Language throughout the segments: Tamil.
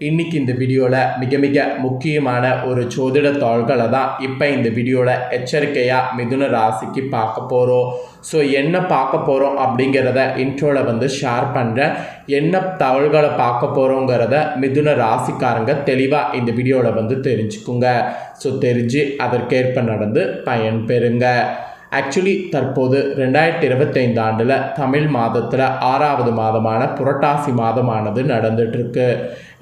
இன்றைக்கி இந்த வீடியோவில் மிக மிக முக்கியமான ஒரு ஜோதிட தாள்களை தான் இப்போ இந்த வீடியோவில் எச்சரிக்கையாக மிதுன ராசிக்கு பார்க்க போகிறோம். ஸோ என்ன பார்க்க போகிறோம் அப்படிங்கிறத இன்ட்ரோவில் ஷேர் பண்ணுறேன். என்ன தகவல்களை பார்க்க போகிறோங்கிறத மிதுன ராசிக்காரங்க தெளிவாக இந்த வீடியோவில் தெரிஞ்சுக்குங்க. ஸோ தெரிஞ்சு அதற்கேற்ப நடந்து பயன் பெறுங்க. ஆக்சுவலி தற்போது 2025 ஆண்டில் தமிழ் மாதத்தில் 6வது மாதமான புரட்டாசி மாதமானது நடந்துகிட்ருக்கு.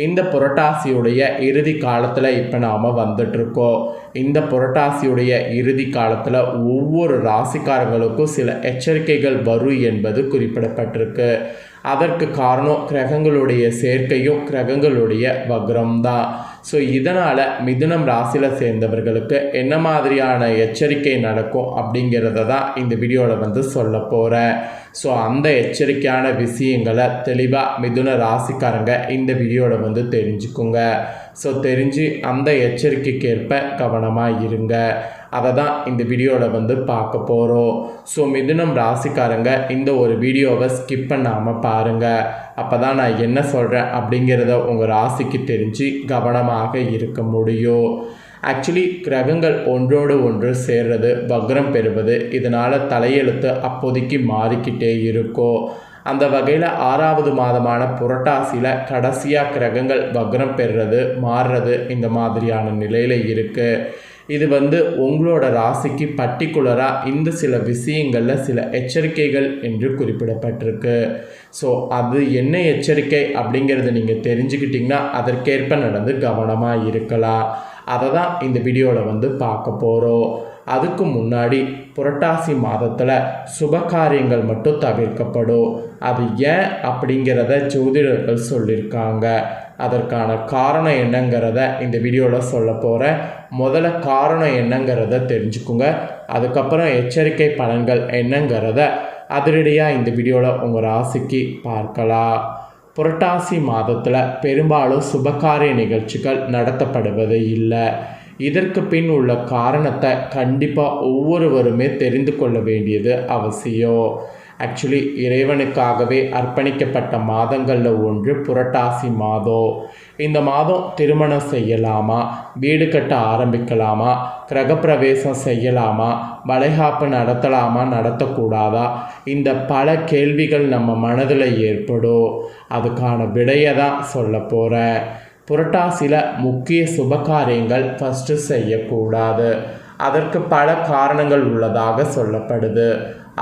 இந்த புரட்டாசியுடைய இறுதி காலத்தில் இப்போ நாம் வந்துட்ருக்கோம். இந்த புரட்டாசியுடைய இறுதி காலத்தில் ஒவ்வொரு ராசிக்காரங்களுக்கும் சில எச்சரிக்கைகள் வரும் என்பது குறிப்பிடப்பட்டிருக்கு. அதற்கு காரணம் கிரகங்களுடைய சேர்க்கையும் கிரகங்களுடைய வக்ரம் தான். ஸோ இதனால் மிதுனம் ராசியில் சேர்ந்தவர்களுக்கு என்ன மாதிரியான எச்சரிக்கை நடக்கும் அப்படிங்கிறத தான் இந்த வீடியோவில் சொல்ல போகிறேன். ஸோ அந்த எச்சரிக்கையான விஷயங்களை தெளிவாக மிதுன ராசிக்காரங்க இந்த வீடியோவில் தெரிஞ்சுக்குங்க. ஸோ தெரிஞ்சு அந்த எச்சரிக்கைக்கேற்ப கவனமாக இருங்க. அதை தான் இந்த வீடியோவில் பார்க்க போகிறோம். ஸோ மிதுனம் ராசிக்காரங்க இந்த ஒரு வீடியோவை ஸ்கிப் பண்ணாமல் பாருங்கள். அப்போ தான் நான் என்ன சொல்கிறேன் அப்படிங்கிறத உங்கள் ராசிக்கு தெரிஞ்சு கவனமாக இருக்க முடியும். ஆக்சுவலி கிரகங்கள் ஒன்றோடு ஒன்று சேர்றது, வக்ரம் பெறுவது, இதனால் தலையெழுத்து அப்போதைக்கு மாறிக்கிட்டே இருக்கும். அந்த வகையில் 6வது மாதமான புரட்டாசியில் கடைசியாக கிரகங்கள் வக்ரம் பெறுறது, மாறுறது இந்த மாதிரியான நிலையில் இருக்குது. இது உங்களோட ராசிக்கு பர்டிகுலராக இந்த சில விஷயங்களில் சில எச்சரிக்கைகள் என்று குறிப்பிடப்பட்டிருக்கு. ஸோ அது என்ன எச்சரிக்கை அப்படிங்கிறத நீங்கள் தெரிஞ்சுக்கிட்டிங்கன்னா அதற்கேற்ப நடந்து கவனமாக இருக்கலாம். அதை தான் இந்த வீடியோவில் பார்க்க போகிறோம். அதுக்கு முன்னாடி புரட்டாசி மாதத்தில் சுபகாரியங்கள் மட்டும் தவிர்க்கப்படும். அது ஏன் அப்படிங்கிறத ஜோதிடர்கள் சொல்லியிருக்காங்க. அதற்கான காரணம் என்னங்கிறத இந்த வீடியோவில் சொல்ல போகிறேன். முதல்ல காரணம் என்னங்கிறத தெரிஞ்சுக்குங்க. அதுக்கப்புறம் எச்சரிக்கை பலன்கள் என்னங்கிறத அதிரடியாக இந்த வீடியோவில் உங்கள் ராசிக்கு பார்க்கலாம். புரட்டாசி மாதத்தில் பெரும்பாலும் சுபகாரிய நிகழ்ச்சிகள் நடத்தப்படுவது இல்லை. இதற்கு பின் உள்ள காரணத்தை கண்டிப்பாக ஒவ்வொருவருமே தெரிந்து கொள்ள வேண்டியது அவசியம். ஆக்சுவலி இறைவனுக்காகவே அர்ப்பணிக்கப்பட்ட மாதங்களில் ஒன்று புரட்டாசி மாதம். இந்த மாதம் திருமணம் செய்யலாமா, வீடு கட்ட ஆரம்பிக்கலாமா, கிரகப்பிரவேசம் செய்யலாமா, வளைகாப்பு நடத்தலாமா, நடத்தக்கூடாதா, இந்த பல கேள்விகள் நம்ம மனதில் ஏற்படும். அதுக்கான விடையை தான் சொல்ல போகிறேன். புரட்டாசியில் முக்கிய சுபகாரியங்கள் ஃபஸ்ட்டு செய்யக்கூடாது. அதற்கு பல காரணங்கள் உள்ளதாக சொல்லப்படுது.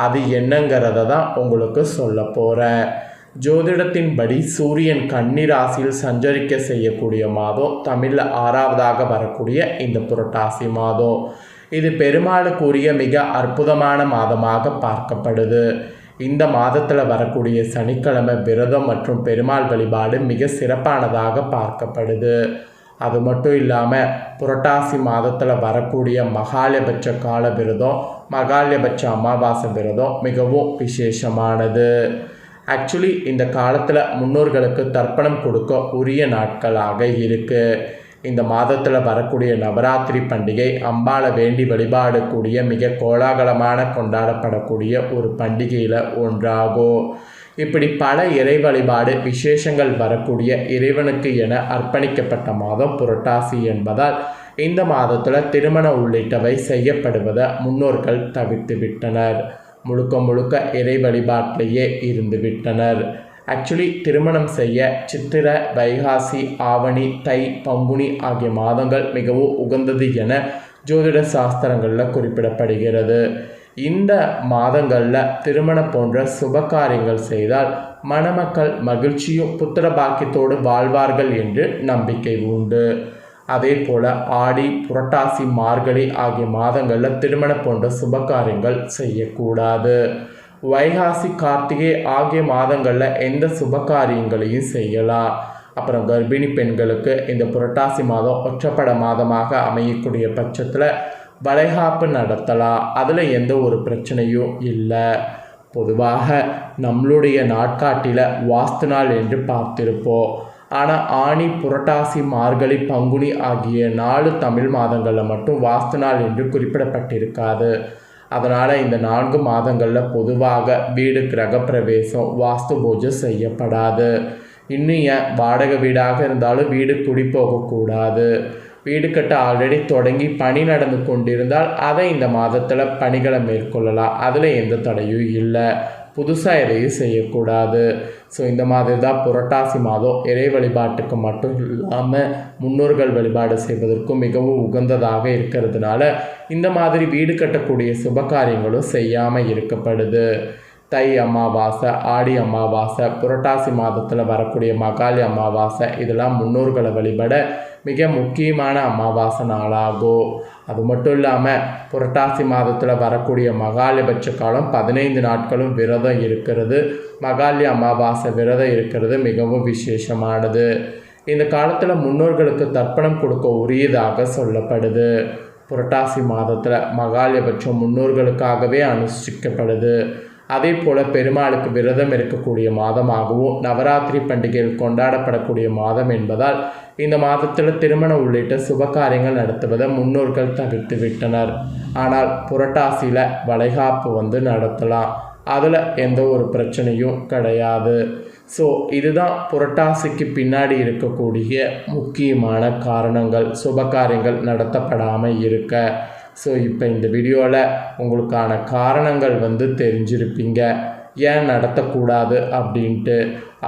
அது என்னங்கிறத தான் உங்களுக்கு சொல்ல போகிறேன். ஜோதிடத்தின்படி சூரியன் கன்னி ராசியில் சஞ்சரிக்க செய்யக்கூடிய மாதம் தமிழில் 6வதாக வரக்கூடிய இந்த புரட்டாசி மாதம். இது பெருமாளுக்குரிய மிக அற்புதமான மாதமாக பார்க்கப்படுது. இந்த மாதத்தில் வரக்கூடிய சனிக்கிழமை விரதம் மற்றும் பெருமாள் வழிபாடு மிக சிறப்பானதாக பார்க்கப்படுது. அது மட்டும் இல்லாமல் புரட்டாசி மாதத்தில் வரக்கூடிய மகாலயபட்ச கால விரதம், மகாலயபட்ச அமாவாசை விரதம் மிகவும் விசேஷமானது. ஆக்சுவலி இந்த காலத்தில் முன்னோர்களுக்கு தர்ப்பணம் கொடுக்க உரிய நாட்களாக இருக்குது. இந்த மாதத்தில் வரக்கூடிய நவராத்திரி பண்டிகை அம்பாளை வேண்டி வழிபாடக்கூடிய மிக கோலாகலமான கொண்டாடப்படக்கூடிய ஒரு பண்டிகையில் ஒன்றாகும். இப்படி பல இறை வழிபாடு விசேஷங்கள் வரக்கூடிய இறைவனுக்கு என அர்ப்பணிக்கப்பட்ட மாதம் புரட்டாசி என்பதால் இந்த மாதத்தில் திருமணம் உள்ளிட்டவை செய்யப்படுவதை முன்னோர்கள் தவிர்த்து விட்டனர். முழுக்க முழுக்க இறை வழிபாட்டிலேயே இருந்து விட்டனர். ஆக்சுவலி திருமணம் செய்ய சித்திரை, வைகாசி, ஆவணி, தை, பங்குனி ஆகிய மாதங்கள் மிகவும் உகந்தது என ஜோதிட சாஸ்திரங்களில் குறிப்பிடப்படுகிறது. இந்த மாதங்களில் திருமணம் போன்ற சுபகாரியங்கள் செய்தால் மணமக்கள் மகிழ்ச்சியும் புத்திர பாக்கியத்தோடு வாழ்வார்கள் என்று நம்பிக்கை உண்டு. அதே போல் ஆடி, புரட்டாசி, மார்கழி ஆகிய மாதங்களில் திருமணம் போன்ற சுபகாரியங்கள் செய்யக்கூடாது. வைகாசி, கார்த்திகை ஆகிய மாதங்களில் எந்த சுபகாரியங்களையும் செய்யலாம். அப்புறம் கர்ப்பிணி பெண்களுக்கு இந்த புரட்டாசி மாதம் ஒற்றைப்பட மாதமாக அமையக்கூடிய பட்சத்தில் வளைகாப்பு நடத்தலாம். அதில் எந்த ஒரு பிரச்சனையும் இல்லை. பொதுவாக நம்மளுடைய நாட்காட்டில் வாஸ்து நாள் என்று பார்த்திருப்போம். ஆனால் ஆனி, புரட்டாசி, மார்கழி, பங்குனி ஆகிய 4 தமிழ் மாதங்களில் மட்டும் வாஸ்து நாள் என்று குறிப்பிடப்பட்டிருக்காது. அதனால் இந்த 4 மாதங்களில் பொதுவாக வீடு கிரகப்பிரவேசம், வாஸ்து பூஜை செய்யப்படாது. இன்னும் ஏன் வாடகை வீடாக இருந்தாலும் வீடு குடி போகக்கூடாது. வீடு கட்ட ஆல்ரெடி தொடங்கி பணி நடந்து கொண்டிருந்தால் அதை இந்த மாதத்தில் பணிகளை மேற்கொள்ளலாம். அதில் எந்த தடையும் இல்லை. புதுசாக எதையும் செய்யக்கூடாது. ஸோ இந்த மாதிரி தான் புரட்டாசி மாதம் இறை வழிபாட்டுக்கு மட்டும் இல்லாமல் முன்னோர்கள் வழிபாடு செய்வதற்கும் மிகவும் உகந்ததாக இருக்கிறதுனால இந்த மாதிரி வீடு கட்டக்கூடிய சுப காரியங்களும் செய்யாமல் இருக்கப்படுது. தை அமாவாசை, ஆடி அமாவாசை, புரட்டாசி மாதத்தில் வரக்கூடிய மகாலி அமாவாசை இதெல்லாம் முன்னோர்களை வழிபட மிக முக்கியமான அமாவாசை நாளாகும். அது மட்டும் இல்லாமல் புரட்டாசி மாதத்தில் வரக்கூடிய மகாலபட்ச காலம் 15 நாட்களும் விரதம் இருக்கிறது. மகாலி அமாவாசை விரதம் இருக்கிறது மிகவும் விசேஷமானது. இந்த காலத்தில் முன்னோர்களுக்கு தர்ப்பணம் கொடுக்க உரியதாக சொல்லப்படுது. புரட்டாசி மாதத்தில் மகாலபட்சம் முன்னோர்களுக்காகவே அனுஷ்டிக்கப்படுது. அதே போல் பெருமாளுக்கு விரதம் இருக்கக்கூடிய மாதமாகவும் நவராத்திரி பண்டிகையில் கொண்டாடப்படக்கூடிய மாதம் என்பதால் இந்த மாதத்தில் திருமணம் உள்ளிட்ட சுப காரியங்கள் நடத்துவதை முன்னோர்கள் தவிர்த்து விட்டனர். ஆனால் புரட்டாசியில் வளைகாப்பு நடத்தலாம். அதில் எந்த ஒரு பிரச்சனையும் கிடையாது. ஸோ இதுதான் புரட்டாசிக்கு பின்னாடி இருக்கக்கூடிய முக்கியமான காரணங்கள் சுப காரியங்கள் நடத்தப்படாமல் இருக்க. ஸோ இப்போ இந்த வீடியோவில் உங்களுக்கான காரணங்கள் தெரிஞ்சிருப்பீங்க ஏன் நடத்தக்கூடாது அப்படின்ட்டு.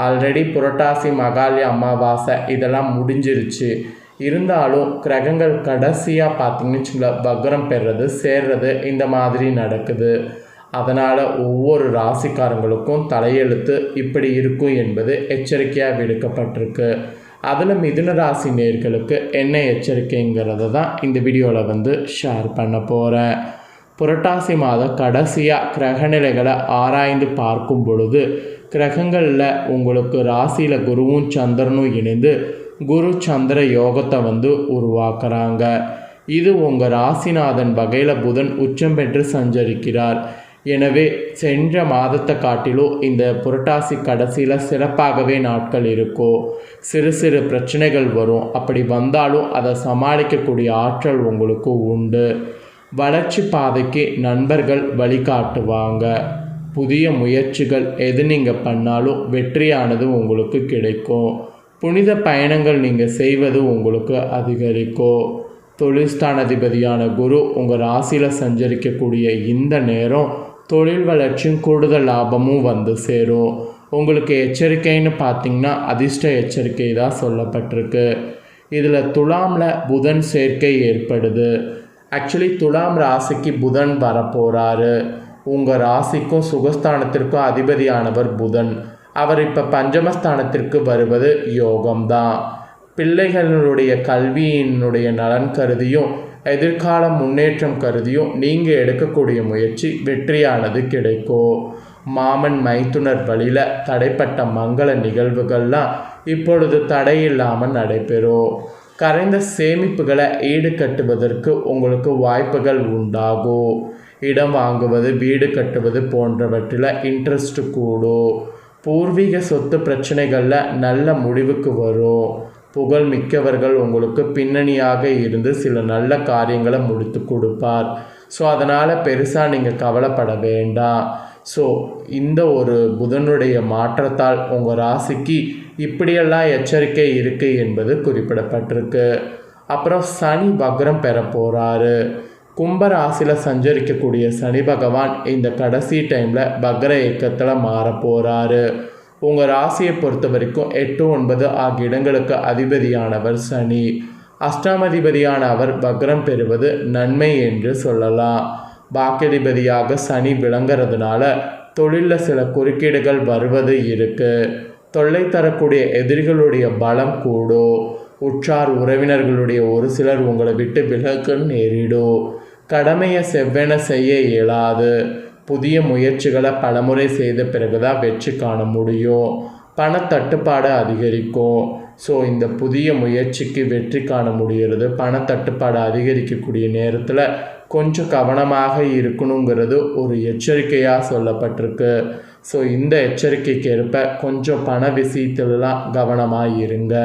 ஆல்ரெடி புரட்டாசி மகாலி அமாவாசை இதெல்லாம் முடிஞ்சிருச்சு. இருந்தாலும் கிரகங்கள் கடைசியாக பார்த்திங்கன்னு வச்சுங்களேன் வக்ரம் பெறுறது சேர்றது இந்த மாதிரி நடக்குது. அதனால் ஒவ்வொரு ராசிக்காரங்களுக்கும் தலையெழுத்து இப்படி இருக்கும் என்பது எச்சரிக்கையாக விடுக்கப்பட்டிருக்கு. அதில் மிதுன ராசி நேயர்களுக்கு என்ன எச்சரிக்கைங்கிறத தான் இந்த வீடியோவில் ஷேர் பண்ண போகிறேன். புரட்டாசி மாதம் கடைசியாக கிரகநிலைகளை ஆராய்ந்து பார்க்கும் பொழுது கிரகங்களில் உங்களுக்கு ராசியில் குருவும் சந்திரனும் இணைந்து குரு சந்திர யோகத்தை உருவாக்குறாங்க. இது உங்கள் ராசிநாதன் வகையில் புதன் உச்சம் பெற்று சஞ்சரிக்கிறார். எனவே சென்ற மாதத்தை காட்டிலும் இந்த புரட்டாசி கடைசியில் சிறப்பாகவே நாட்கள் இருக்கும். சிறு சிறு பிரச்சனைகள் வரும். அப்படி வந்தாலும் அதை சமாளிக்கக்கூடிய ஆற்றல் உங்களுக்கு உண்டு. வளர்ச்சி பாதைக்கு நண்பர்கள் வழிகாட்டுவாங்க. புதிய முயற்சிகள் எது நீங்கள் பண்ணாலும் வெற்றியானது உங்களுக்கு கிடைக்கும். புனித பயணங்கள் நீங்கள் செய்வது உங்களுக்கு அதிகரிக்கும். தொழில்ஸ்தானாதிபதியான குரு உங்கள் ராசியில் சஞ்சரிக்கக்கூடிய இந்த நேரம் தொழில் வளர்ச்சியும் கூடுதல் லாபமும் சேரும். உங்களுக்கு எச்சரிக்கைன்னு பார்த்திங்கன்னா அதிர்ஷ்ட எச்சரிக்கை தான் சொல்லப்பட்டிருக்கு. இதில் துலாமில் புதன் சேர்க்கை ஏற்படுது. ஆக்சுவலி துலாம் ராசிக்கு புதன் வரப்போகிறாரு. உங்கள் ராசிக்கும் சுகஸ்தானத்திற்கும் அதிபதியானவர் புதன். அவர் இப்போ பஞ்சமஸ்தானத்திற்கு வருவது யோகம்தான். பிள்ளைகளுடைய கல்வியினுடைய நலன் கருதியும் எதிர்கால முன்னேற்றம் கருதியும் நீங்கள் எடுக்கக்கூடிய முயற்சி வெற்றியானது கிடைக்கும். மாமன் மைத்துனர் வழியில் தடைப்பட்ட மங்கள நிகழ்வுகள்லாம் இப்பொழுது தடையில்லாமல் நடைபெறும். கரைந்த சேமிப்புகளை ஈடுகட்டுவதற்கு உங்களுக்கு வாய்ப்புகள் உண்டாகும். இடம் வாங்குவது வீடு கட்டுவது போன்றவற்றில் இன்ட்ரெஸ்ட் கூடும். பூர்வீக சொத்து பிரச்சனைகளில் நல்ல முடிவுக்கு வரும். புகழ் மிக்கவர்கள் உங்களுக்கு பின்னணியாக இருந்து சில நல்ல காரியங்களை முடித்து கொடுப்பார். ஸோ அதனால் பெருசாக நீங்கள் கவலைப்பட வேண்டாம். ஸோ இந்த ஒரு புதனுடைய மாற்றத்தால் உங்கள் ராசிக்கு இப்படியெல்லாம் எச்சரிக்கை இருக்குது என்பது குறிப்பிடப்பட்டிருக்கு. அப்புறம் சனி வக்ரம் பெற போகிறாரு. கும்ப ராசியில் சஞ்சரிக்கக்கூடிய சனி பகவான் இந்த கடைசி டைமில் வக்ர இயக்கத்தில் மாற போகிறாரு. உங்கள் ராசியை பொறுத்த வரைக்கும் 8, 9 ஆகிய இடங்களுக்கு அதிபதியானவர் சனி. அஷ்டாமதிபதியான அவர் வக்ரம் பெறுவது நன்மை என்று சொல்லலாம். பாக்கியாதிபதியாக சனி விளங்குறதுனால தொழிலில் சில குறுக்கீடுகள் வருவது இருக்குது. தொல்லை தரக்கூடிய எதிரிகளுடைய பலம் கூடும். உற்றார் உறவினர்களுடைய ஒரு சிலர் உங்களை விட்டு விலக நேரிடும். கடமையை செவ்வென செய்ய இயலாது. புதிய முயற்சிகளை பலமுறை செய்த பிறகுதான் வெற்றி காண முடியும். பணத்தட்டுப்பாடு அதிகரிக்கும். ஸோ இந்த புதிய முயற்சிக்கு வெற்றி காண முடிகிறது. பணத்தட்டுப்பாடு அதிகரிக்கக்கூடிய நேரத்தில் கொஞ்சம் கவனமாக இருக்கணுங்கிறது ஒரு எச்சரிக்கையாக சொல்லப்பட்டிருக்கு. ஸோ இந்த எச்சரிக்கைக்கு ஏற்ப கொஞ்சம் பண விஷயத்துலலாம் கவனமாக இருங்க.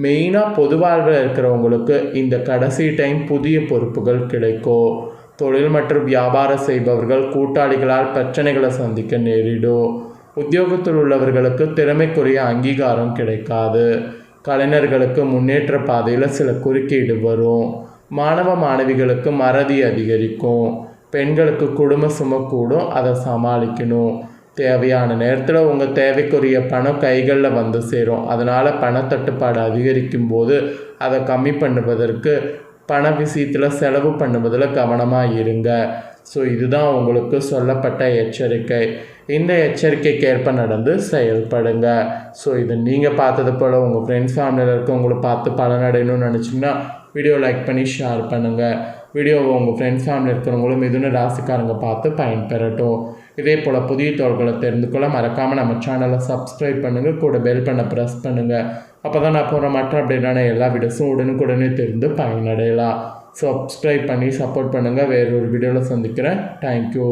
மெயினாக பொது வாழ்வில் இருக்கிறவங்களுக்கு இந்த கடைசி டைம் புதிய பொறுப்புகள் கிடைக்கும். தொழில் மற்றும் வியாபாரம் செய்பவர்கள் கூட்டாளிகளால் பிரச்சனைகளை சந்திக்க நேரிடும். உத்தியோகத்தில் உள்ளவர்களுக்கு திறமைக்குரிய அங்கீகாரம் கிடைக்காது. கலைஞர்களுக்கு முன்னேற்ற பாதையில் சில குறுக்கீடு வரும். மாணவ மாணவிகளுக்கு மறதி அதிகரிக்கும். பெண்களுக்கு குடும்ப சுமை கூடும், அதை சமாளிக்கணும். தேவையான நேரத்தில் உங்கள் தேவைக்குரிய பணம் கைகளில் வந்து சேரும். அதனால் பணத்தட்டுப்பாடு அதிகரிக்கும் போது அதை கம்மி பண்ணுவதற்கு பண விஷயத்தில் செலவு பண்ணுவதில் கவனமாக இருங்க. ஸோ இதுதான் உங்களுக்கு சொல்லப்பட்ட எச்சரிக்கை. இந்த எச்சரிக்கைக்கு ஏற்ப நடந்து செயல்படுங்க. ஸோ இது நீங்கள் பார்த்தது போல் உங்கள் ஃப்ரெண்ட்ஸ் ஃபேமிலியில் இருக்கவங்களை பார்த்து பலனடையணும்னு நினச்சிங்கன்னா வீடியோ லைக் பண்ணி ஷேர் பண்ணுங்கள். வீடியோவை உங்கள் ஃப்ரெண்ட்ஸ் ஃபேமிலியில் இருக்கிறவங்களும் மிதுன ராசிக்காரங்க பார்த்து பயன்பெறட்டும். இதே போல் புதிய தகவல்களை தெரிந்து கொள்ள மறக்காமல் நம்ம சேனலை சப்ஸ்கிரைப் பண்ணுங்கள், கூட பெல் பண்ண ப்ரெஸ் பண்ணுங்கள். அப்போ தான் நான் போகிற மற்ற அப்படின்னா எல்லா வீடியோஸும் உடனுக்குடனே தெரிந்து பயனடையலாம். சப்ஸ்கிரைப் பண்ணி சப்போர்ட் பண்ணுங்கள். வேறு ஒரு வீடியோவில் சந்திக்கிறேன். தேங்க்யூ.